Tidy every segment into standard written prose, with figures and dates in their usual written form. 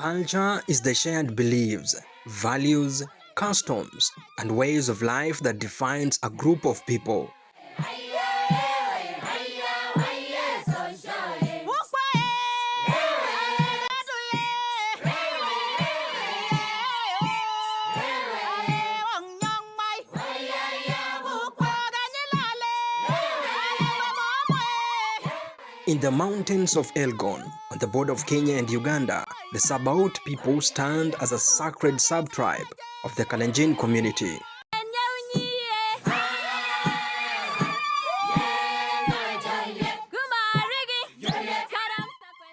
Culture is the shared beliefs, values, customs, and ways of life that defines a group of people. In the mountains of Elgon, on the border of Kenya and Uganda, the Sabaot people stand as a sacred sub-tribe of the Kalenjin community.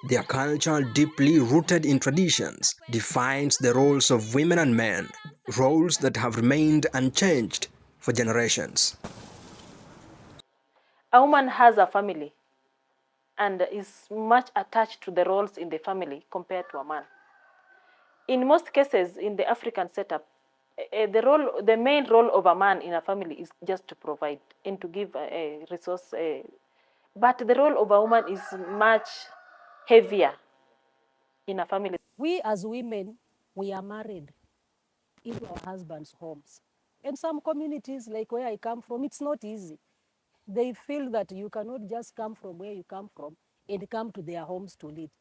Their culture, deeply rooted in traditions, defines the roles of women and men, roles that have remained unchanged for generations. A woman has a family and is much attached to the roles in the family compared to a man. In most cases, in the African setup, the main role of a man in a family is just to provide and to give a resource. But the role of a woman is much heavier in a family. We as women, we are married into our husbands' homes. And some communities, like where I come from, it's not easy. They feel that you cannot just come from where you come from and come to their homes to lead.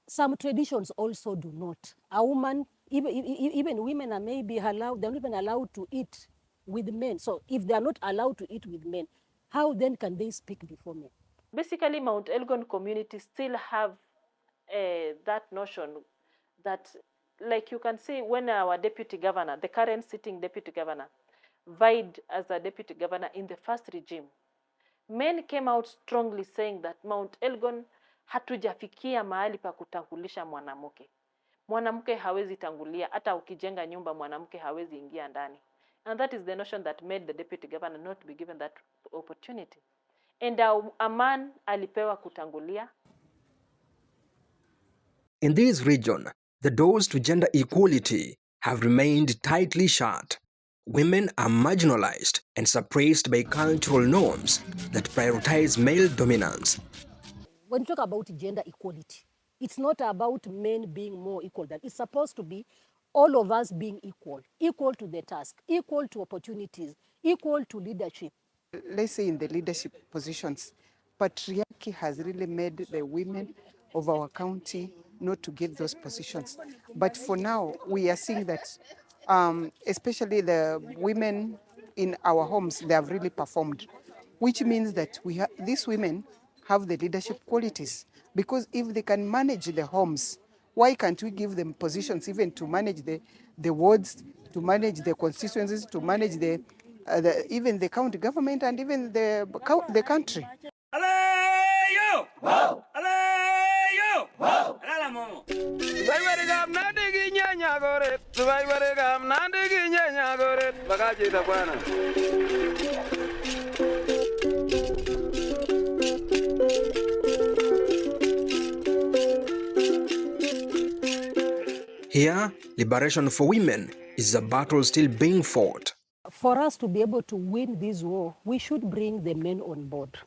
Some traditions also do not. A woman, even women are maybe allowed, they're not even allowed to eat with men. So if they're not allowed to eat with men, how then can they speak before men? Basically, Mount Elgon community still have that notion that, like you can see when our deputy governor, the current sitting deputy governor, vied as a deputy governor in the first regime, men came out strongly saying that Mount Elgon hatujafikia mahali pa kutangulisha mwanamke. Mwanamke hawezi tangulia, hata ukijenga nyumba mwanamke hawezi ingia ndani. And that is the notion that made the deputy governor not be given that opportunity. And a man alipewa kutangulia. In this region, the doors to gender equality have remained tightly shut. Women are marginalized and suppressed by cultural norms that prioritize male dominance. When you talk about gender equality, it's not about men being more equal than, it's supposed to be all of us being equal, equal to the task, equal to opportunities, equal to leadership. Let's say in the leadership positions, patriarchy has really made the women of our county not to get those positions. But for now, we are seeing that especially the women in our homes, they have really performed, which means that these women have the leadership qualities. Because if they can manage the homes, why can't we give them positions even to manage the wards, to manage the constituencies, to manage even the county government and even the country? Here, liberation for women is a battle still being fought. For us to be able to win this war, we should bring the men on board.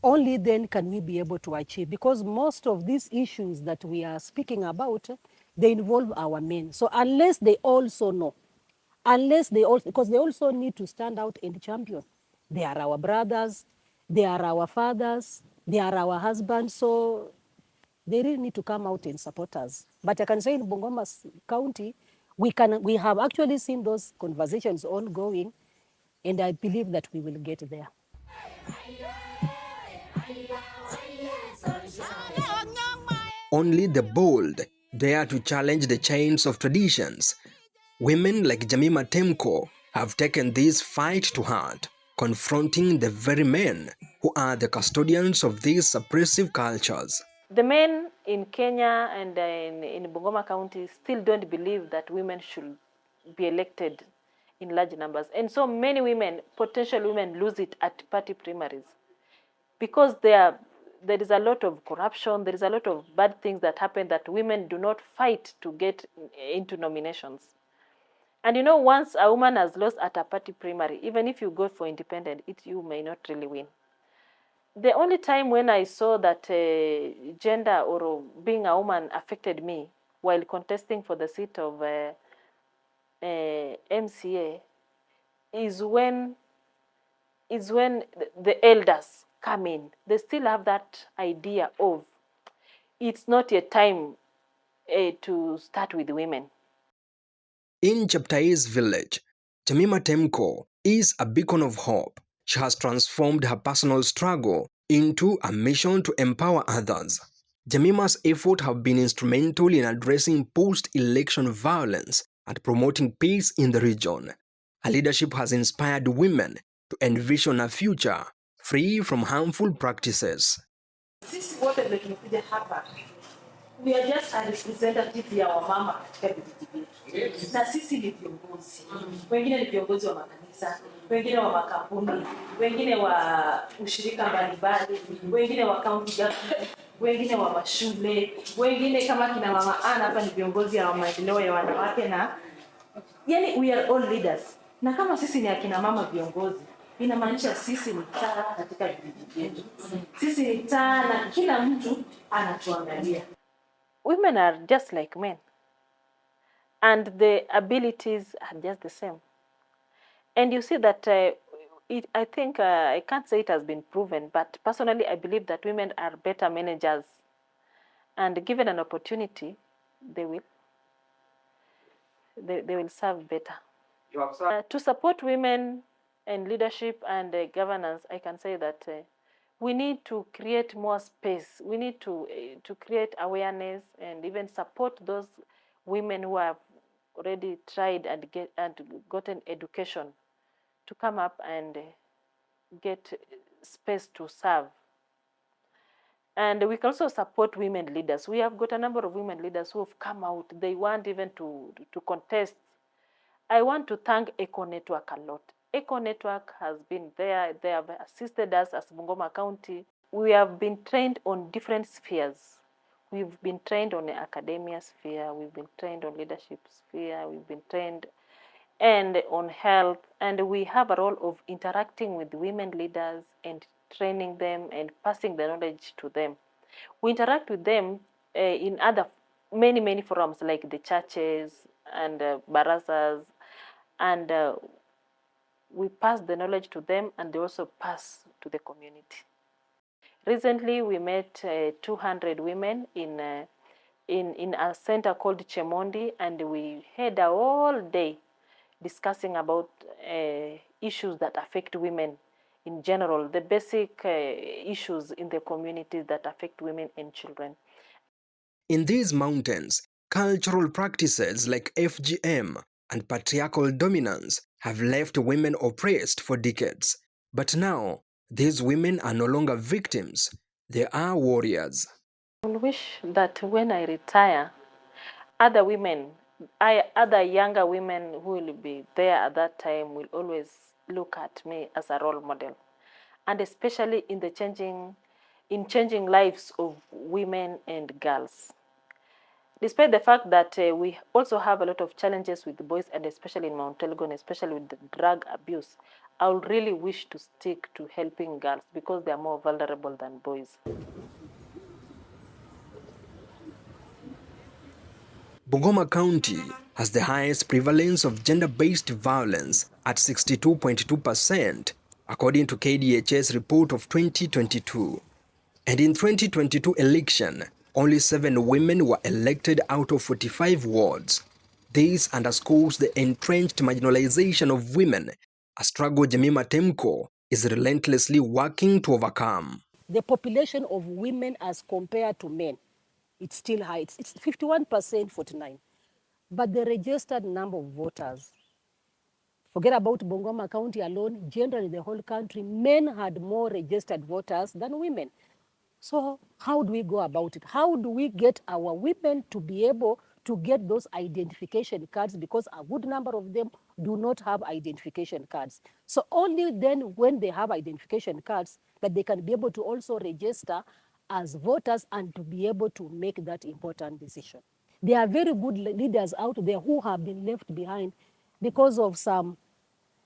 Only then can we be able to achieve, because most of these issues that we are speaking about, they involve our men. So unless they also know, because they also need to stand out and champion. They are our brothers, they are our fathers, they are our husbands, so they really need to come out and support us. But I can say in Bungoma County, we have actually seen those conversations ongoing, and I believe that we will get there. Only the bold dare to challenge the chains of traditions. Women like Jamima Temko have taken this fight to heart, confronting the very men who are the custodians of these suppressive cultures. The men in Kenya and in Bungoma County still don't believe that women should be elected in large numbers. And so many women, potential women, lose it at party primaries because there is a lot of corruption, there is a lot of bad things that happen that women do not fight to get into nominations. And you know, once a woman has lost at a party primary, even if you go for independent, you may not really win. The only time when I saw that gender or being a woman affected me while contesting for the seat of MCA is when the elders come in. They still have that idea of it's not a time to start with women. In Cheptai's village, Jemima Temko is a beacon of hope. She has transformed her personal struggle into a mission to empower others. Jemima's efforts have been instrumental in addressing post-election violence and promoting peace in the region. Her leadership has inspired women to envision a future free from harmful practices. Sisi wote ndio tumekuja hapa, we are just a representative ya wamama katika vijiji vyetu, na sisi ni viongozi. Wengine ni viongozi wa makanisa, wengine wa makampuni, wengine wa ushirika mbalimbali, wengine wa county government, wengine wa mashule, wengine kama kina mama Ana hapa ni viongozi ya maendeleo ya wanawake, na yani we are all leaders. Na kama sisi ni akina mama viongozi, inamaanisha sisi ni taa katika vijiji vyetu. Sisi ni taa na kila mtu anatuangalia. Women are just like men, and the abilities are just the same. And you see that I think I can't say it has been proven, but personally I believe that women are better managers, and given an opportunity, they will serve better. To support women in leadership and governance, I can say that we need to create more space. We need to create awareness and even support those women who have already tried and gotten education to come up and get space to serve. And we can also support women leaders. We have got a number of women leaders who have come out. They want even to contest. I want to thank Eco Network a lot. Eco Network has been there. They have assisted us as Bungoma County. We have been trained on different spheres. We've been trained on the academia sphere. We've been trained on leadership sphere. We've been trained and on health. And we have a role of interacting with women leaders and training them and passing the knowledge to them. We interact with them in other many forums like the churches and barazas, and we pass the knowledge to them, and they also pass to the community. Recently, we met 200 women in a center called Chemondi, and we had a whole day discussing about issues that affect women in general, the basic issues in the community that affect women and children. In these mountains, cultural practices like FGM and patriarchal dominance have left women oppressed for decades. But now, these women are no longer victims, they are warriors. I wish that when I retire, other women, other younger women who will be there at that time will always look at me as a role model. And especially in the changing lives of women and girls. Despite the fact that we also have a lot of challenges with the boys, and especially in Mount Elgon, especially with the drug abuse, I would really wish to stick to helping girls because they are more vulnerable than boys. Bungoma County has the highest prevalence of gender-based violence at 62.2%, according to KDH's report of 2022. And in 2022 election, only 7 women were elected out of 45 wards. This underscores the entrenched marginalization of women, a struggle Jemima Temko is relentlessly working to overcome. The population of women as compared to men, it's still high. It's 51%, 49. But the registered number of voters, forget about Bungoma County alone, generally the whole country, men had more registered voters than women. So how do we go about it? How do we get our women to be able to get those identification cards, because a good number of them do not have identification cards. So only then when they have identification cards that they can be able to also register as voters and to be able to make that important decision. There are very good leaders out there who have been left behind because of some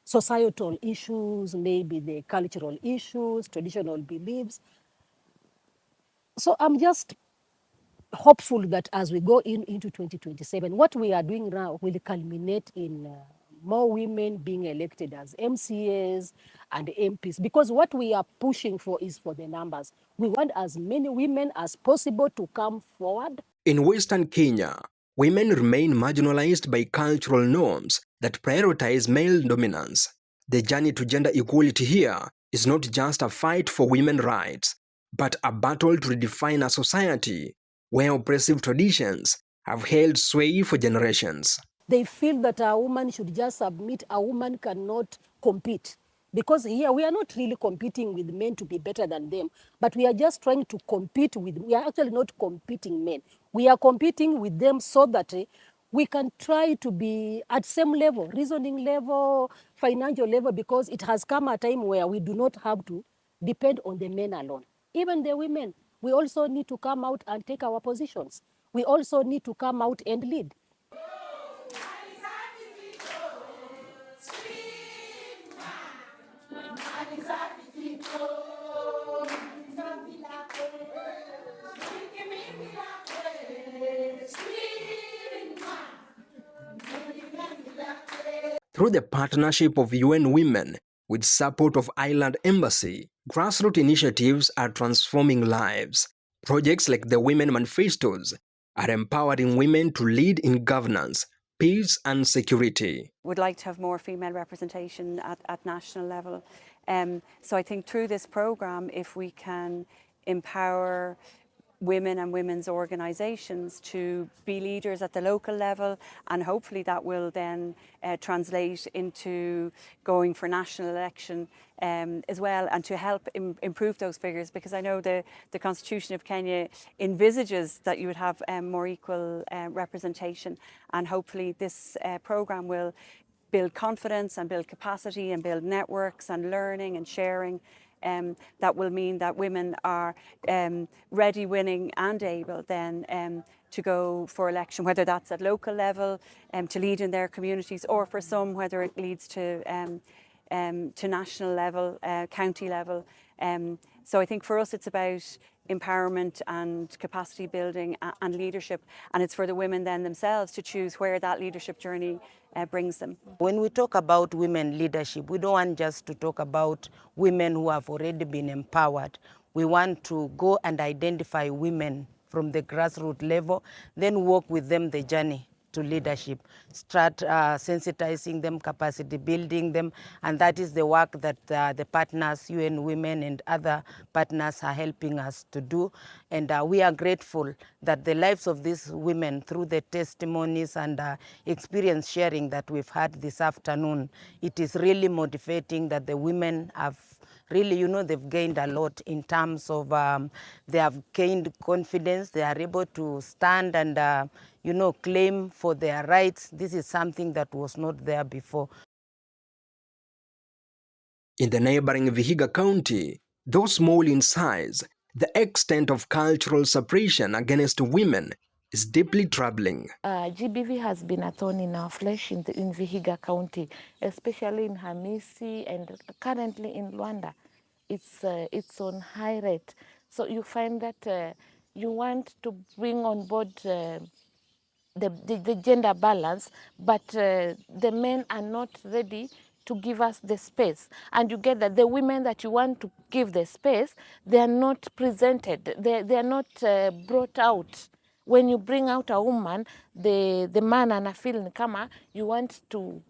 societal issues, maybe the cultural issues, traditional beliefs. So I'm just hopeful that as we go into 2027, what we are doing now will culminate in more women being elected as MCAs and MPs, because what we are pushing for is for the numbers. We want as many women as possible to come forward. In Western Kenya, women remain marginalized by cultural norms that prioritize male dominance. The journey to gender equality here is not just a fight for women's rights, but a battle to redefine a society where oppressive traditions have held sway for generations. They feel that a woman should just submit, a woman cannot compete. Because here we are not really competing with men to be better than them, but we are just trying to compete with, we are actually not competing men. We are competing with them so that we can try to be at same level, reasoning level, financial level, because it has come a time where we do not have to depend on the men alone. Even the women, we also need to come out and take our positions. We also need to come out and lead. Through the partnership of UN Women with support of Island Embassy, grassroots initiatives are transforming lives. Projects like the Women Manifestos are empowering women to lead in governance, peace and security. Would like to have more female representation at national level. So I think through this programme, if we can empower women and women's organisations to be leaders at the local level, and hopefully that will then translate into going for national election as well, and to help improve those figures, because I know the Constitution of Kenya envisages that you would have more equal representation, and hopefully this programme will build confidence and build capacity and build networks and learning and sharing. That will mean that women are ready, willing and able then to go for election, whether that's at local level, to lead in their communities, or for some, whether it leads to national level, county level. So I think for us it's about empowerment and capacity building and leadership, and it's for the women then themselves to choose where that leadership journey brings them. When we talk about women leadership, we don't want just to talk about women who have already been empowered. We want to go and identify women from the grassroots level, then walk with them the journey to leadership, start sensitizing them, capacity building them, and that is the work that the partners, UN Women and other partners are helping us to do. And we are grateful that the lives of these women, through the testimonies and experience sharing that we've had this afternoon, it is really motivating that the women have really, they've gained a lot in terms of they have gained confidence. They are able to stand and, claim for their rights. This is something that was not there before. In the neighboring Vihiga County, though small in size, the extent of cultural suppression against women is deeply troubling. GBV has been a thorn in our flesh in Vihiga County, especially in Hamisi and currently in Luanda. It's on high rate. So you find that you want to bring on board the gender balance, but the men are not ready to give us the space. And you get that the women that you want to give the space, they are not presented, they are not brought out. When you bring out a woman, the man anafeel ni kama you want to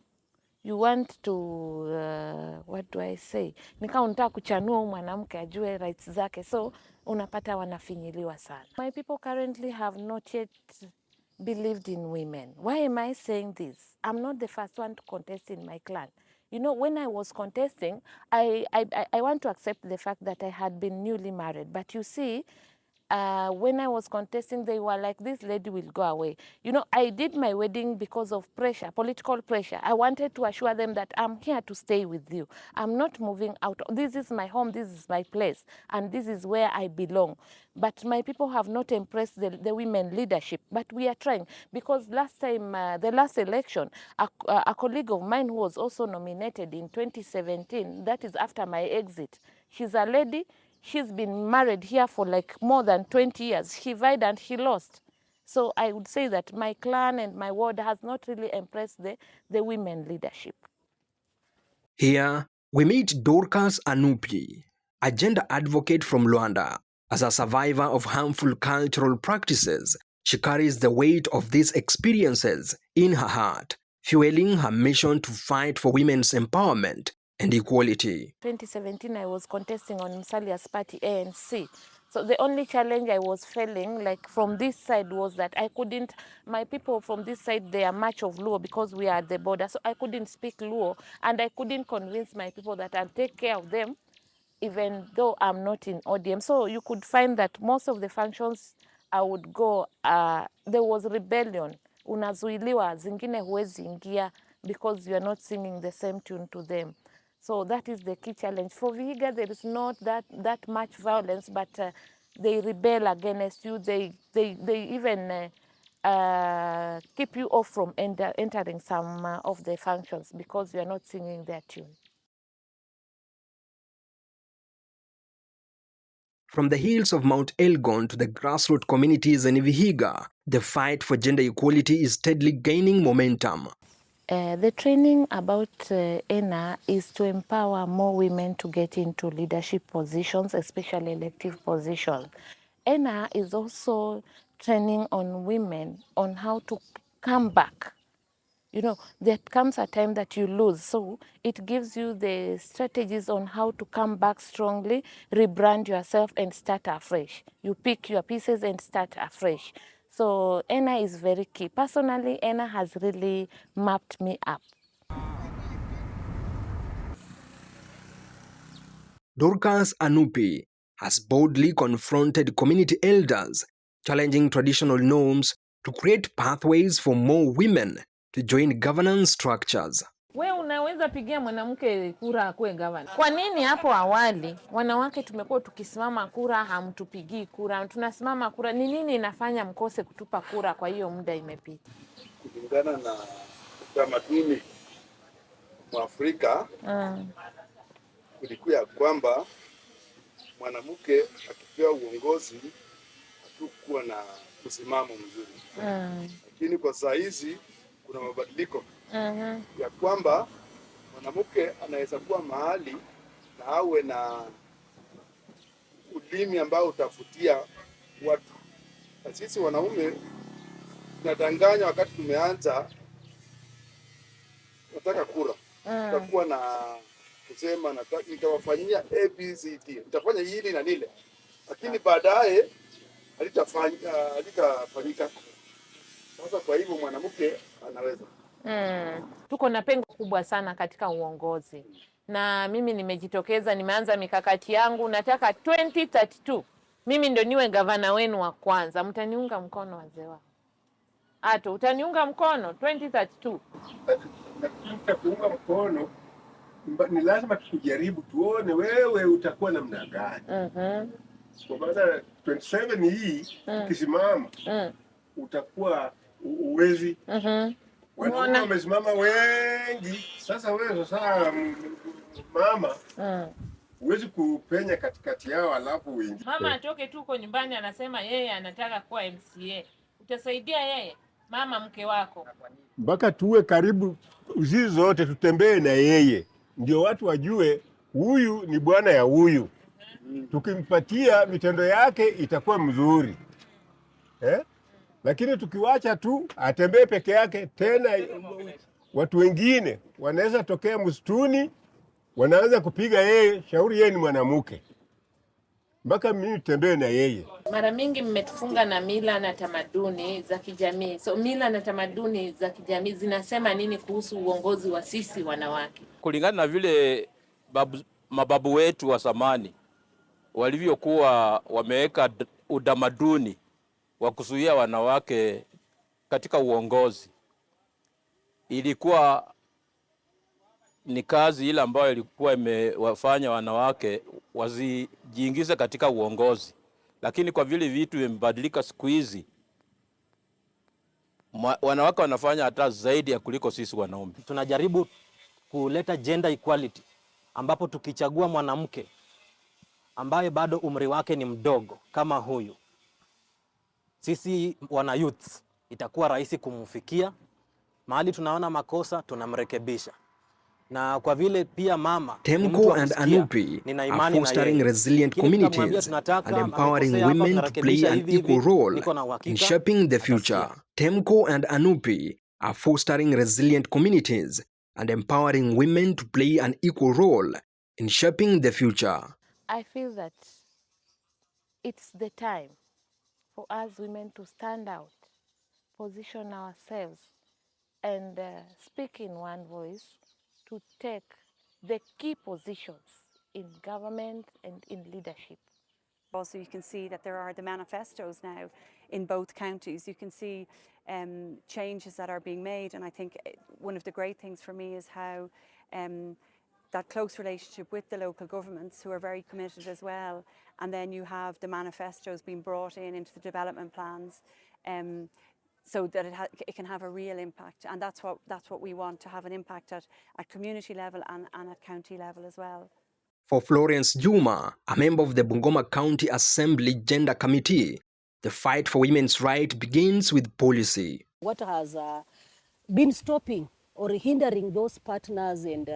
what do I say, ni kama unataka kuchanua mwanamke ajue rights zake, so unapata wanafinyiliwa sana. My people currently have not yet believed in women. Why am I saying this? I'm not the first one to contest in my clan. You know, when I was contesting, I want to accept the fact that I had been newly married. But you see, when I was contesting, they were like, this lady will go away. You know, I did my wedding because of pressure, political pressure. I wanted to assure them that I'm here to stay with you. I'm not moving out. This is my home, this is my place, and this is where I belong. But my people have not impressed the women leadership, but we are trying. Because last time, the last election, a colleague of mine who was also nominated in 2017, that is after my exit, she's a lady. She's been married here for like more than 20 years. He vied and he lost. So I would say that my clan and my ward has not really impressed the women leadership. Here, we meet Dorcas Anupi, a gender advocate from Luanda. As a survivor of harmful cultural practices, she carries the weight of these experiences in her heart, fueling her mission to fight for women's empowerment and equality. 2017, I was contesting on Musalia's party, ANC. So the only challenge I was feeling like from this side was that I couldn't, my people from this side, they are much of Luo because we are at the border. So I couldn't speak Luo, and I couldn't convince my people that I'll take care of them even though I'm not in ODM. So you could find that most of the functions I would go, there was rebellion. Unazuiliwa, zingine huwezi ingia because you are not singing the same tune to them. So that is the key challenge. For Vihiga, there is not that much violence, but they rebel against you. They even keep you off from entering some of the functions because you are not singing their tune. From the hills of Mount Elgon to the grassroots communities in Vihiga, the fight for gender equality is steadily gaining momentum. The training about ENA is to empower more women to get into leadership positions, especially elective positions. ENA is also training on women on how to come back. You know, there comes a time that you lose. So it gives you the strategies on how to come back strongly, rebrand yourself and start afresh. You pick your pieces and start afresh. So ENA is very key. Personally, ENA has really mapped me up. Dorcas Anupi has boldly confronted community elders, challenging traditional norms to create pathways for more women to join governance structures. We unaweza pigia mwanamke kura akuwe gavana. Kwa nini hapo awali wanawake tumekuwa tukisimama kura hamtupigii kura, tunasimama kura? Ni nini inafanya mkose kutupa kura kwa hiyo muda imepita? Kulingana na utamaduni wa Afrika, kulikuwa kwamba mwanamke akipewa uongozi hatakuwa na msimamo mzuri. Lakini kwa saa hizi kuna mabadiliko ya kwamba mwanamke anaweza kuwa mahali na awe na ulimi ambao utafutia watu. Na sisi wanaume tunadanganya wakati tumeanza nataka kura. Tutakuwa na kusema nitawafanyia ABCD, nitafanya hili na lile. Lakini baadaye halitafanyika. Sasa kwa hivyo mwanamke anaweza. Tuko na pengo kubwa sana katika uongozi. Na mimi nimejitokeza, nimeanza mikakati yangu, nataka 2032 mimi ndo niwe gavana wenu wa kwanza. Mtaniunga mkono wazee wangu? Ato, utaniunga mkono 2032? Nitakuunga mkono. Ni lazima tukujaribu tuone wewe utakuwa namna gani. Kwa maana 27 hii ukisimama utakuwa uwezi. Wanaume wamesimama wengi. Sasa wewe sasa mama huwezi kupenya katikati yao alafu uingie. Mama atoke tu uko nyumbani anasema yeye anataka kuwa MCA. Utasaidia yeye? Mama mke wako. Mpaka tuwe karibu uzizi zote tutembee na yeye. Ndio watu wajue huyu ni bwana ya huyu. Tukimpatia mitendo yake itakuwa mzuri. Lakini tukiwacha tu atembee peke yake, tena watu wengine wanaweza tokea msituni wanaanza kupiga yeye, shauri yeye ni mwanamke. Mpaka mimi tembee na yeye. Mara mingi mmetufunga na mila na tamaduni za kijamii. So mila na tamaduni za kijamii zinasema nini kuhusu uongozi wa sisi wanawake? Kulingana na vile mababu wetu wa zamani walivyokuwa wameweka utamaduni wa kuzuia wanawake katika uongozi ilikuwa ni kazi ile ambayo ilikuwa imewafanya wanawake wasijiingize katika uongozi, lakini kwa vile vitu vimebadilika siku hizi, wanawake wanafanya hata zaidi ya kuliko sisi wanaume. Tunajaribu kuleta gender equality, ambapo tukichagua mwanamke ambaye bado umri wake ni mdogo kama huyu, sisi wana youth itakuwa rahisi kumfikia. Mahali tunaona makosa tunamrekebisha. Na kwa vile pia mama Temko and Anupi are fostering resilient communities and empowering women to play an equal role in shaping the future. Temko and Anupi are fostering resilient communities and empowering women to play an equal role in shaping the future. I feel that it's the time for us women to stand out, position ourselves, and speak in one voice to take the key positions in government and in leadership. Also, you can see that there are the manifestos now in both counties. You can see changes that are being made, and I think one of the great things for me is how that close relationship with the local governments, who are very committed as well, and then you have the manifestos being brought in into the development plans, so that it can have a real impact, and that's what we want, to have an impact at community level and at county level as well. For Florence Juma, a member of the Bungoma County Assembly Gender Committee, the fight for women's rights begins with policy. What has been stopping or hindering those partners and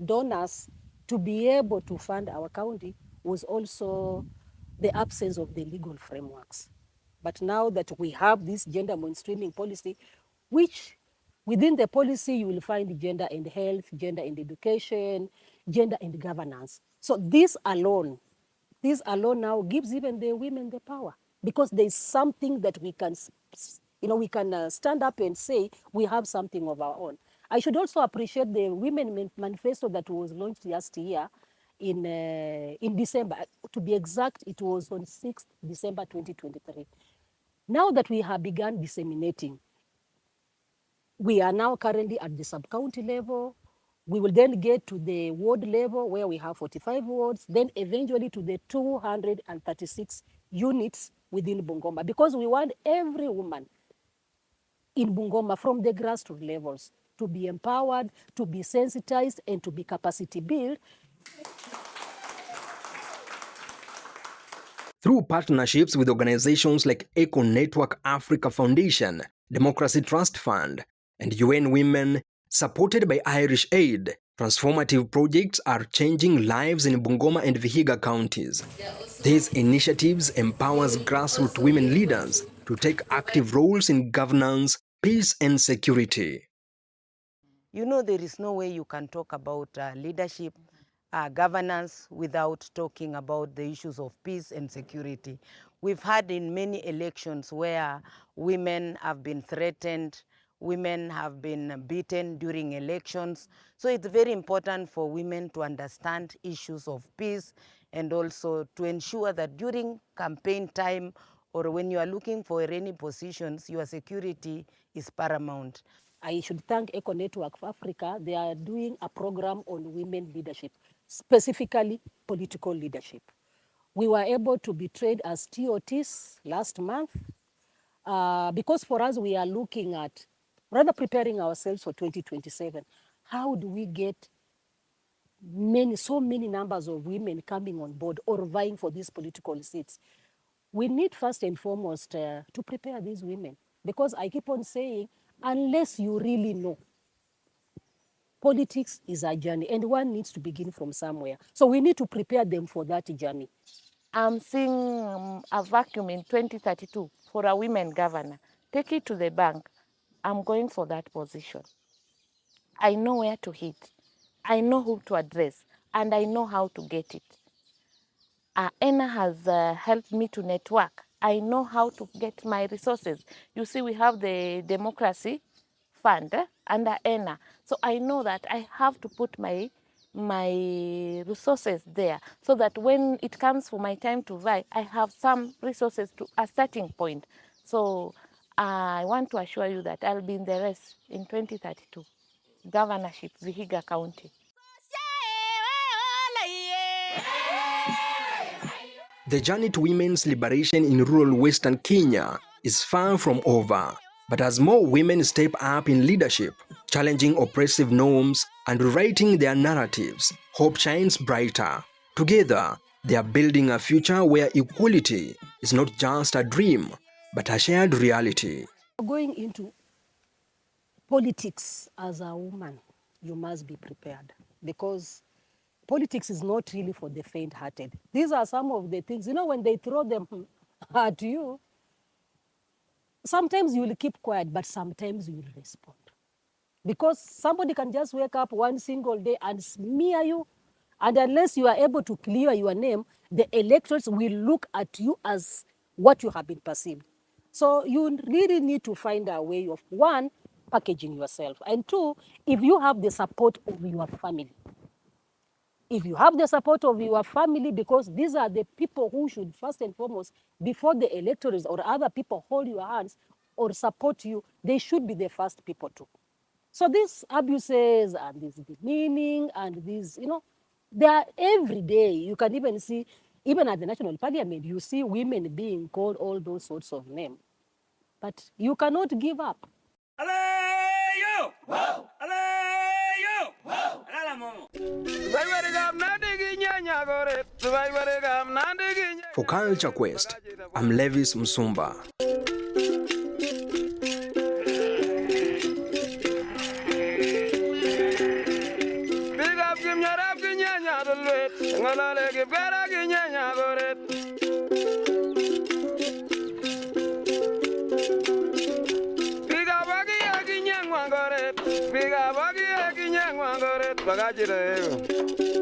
donors to be able to fund our county was also the absence of the legal frameworks. But now that we have this gender mainstreaming policy, which within the policy you will find gender and health, gender and education, gender and governance. So this alone now gives even the women the power, because there's something that we can, stand up and say we have something of our own. I should also appreciate the Women Manifesto that was launched last year in December. To be exact, it was on 6th December 2023. Now that we have begun disseminating, we are now currently at the sub-county level. We will then get to the ward level where we have 45 wards, then eventually to the 236 units within Bungoma, because we want every woman in Bungoma from the grassroots levels to be empowered, to be sensitized, and to be capacity built. Through partnerships with organizations like Eco Network Africa Foundation, Democracy Trust Fund, and UN Women, supported by Irish Aid, transformative projects are changing lives in Bungoma and Vihiga counties. These initiatives empowers grassroots women leaders to take active roles in governance, peace, and security. You know, there is no way you can talk about leadership, governance without talking about the issues of peace and security. We've had in many elections where women have been threatened, women have been beaten during elections. So it's very important for women to understand issues of peace, and also to ensure that during campaign time or when you are looking for any positions, your security is paramount. I should thank Eco Network of Africa. They are doing a program on women leadership, specifically political leadership. We were able to be trained as TOTs last month, because for us, we are looking at rather preparing ourselves for 2027. How do we get so many numbers of women coming on board or vying for these political seats? We need first and foremost to prepare these women, because I keep on saying, unless you really know, politics is a journey and one needs to begin from somewhere. So we need to prepare them for that journey. I'm seeing a vacuum in 2032 for a women governor. Take it to the bank. I'm going for that position. I know where to hit. I know who to address, and I know how to get it. ENA has helped me to network. I know how to get my resources. You see, we have the Democracy Fund under ENA. So I know that I have to put my my resources there, so that when it comes for my time to vie, I have some resources to a starting point. So I want to assure you that I'll be in the race in 2032, governorship, Vihiga County. The journey to women's liberation in rural Western Kenya is far from over. But as more women step up in leadership, challenging oppressive norms and rewriting their narratives, hope shines brighter. Together, they are building a future where equality is not just a dream, but a shared reality. Going into politics as a woman, you must be prepared, because politics is not really for the faint-hearted. These are some of the things, when they throw them at you, sometimes you will keep quiet, but sometimes you will respond. Because somebody can just wake up one single day and smear you, and unless you are able to clear your name, the electors will look at you as what you have been perceived. So you really need to find a way of, one, packaging yourself, and two, if you have the support of your family. If you have the support of your family, because these are the people who should first and foremost, before the electors or other people hold your hands or support you, they should be the first people too. So these abuses and this demeaning and these, they are every day. You can even see, even at the National Parliament, you see women being called all those sorts of names. But you cannot give up. For Culture Quest, I'm Levis Msumba. Biga bagi ya kinyang wangoret bagajire.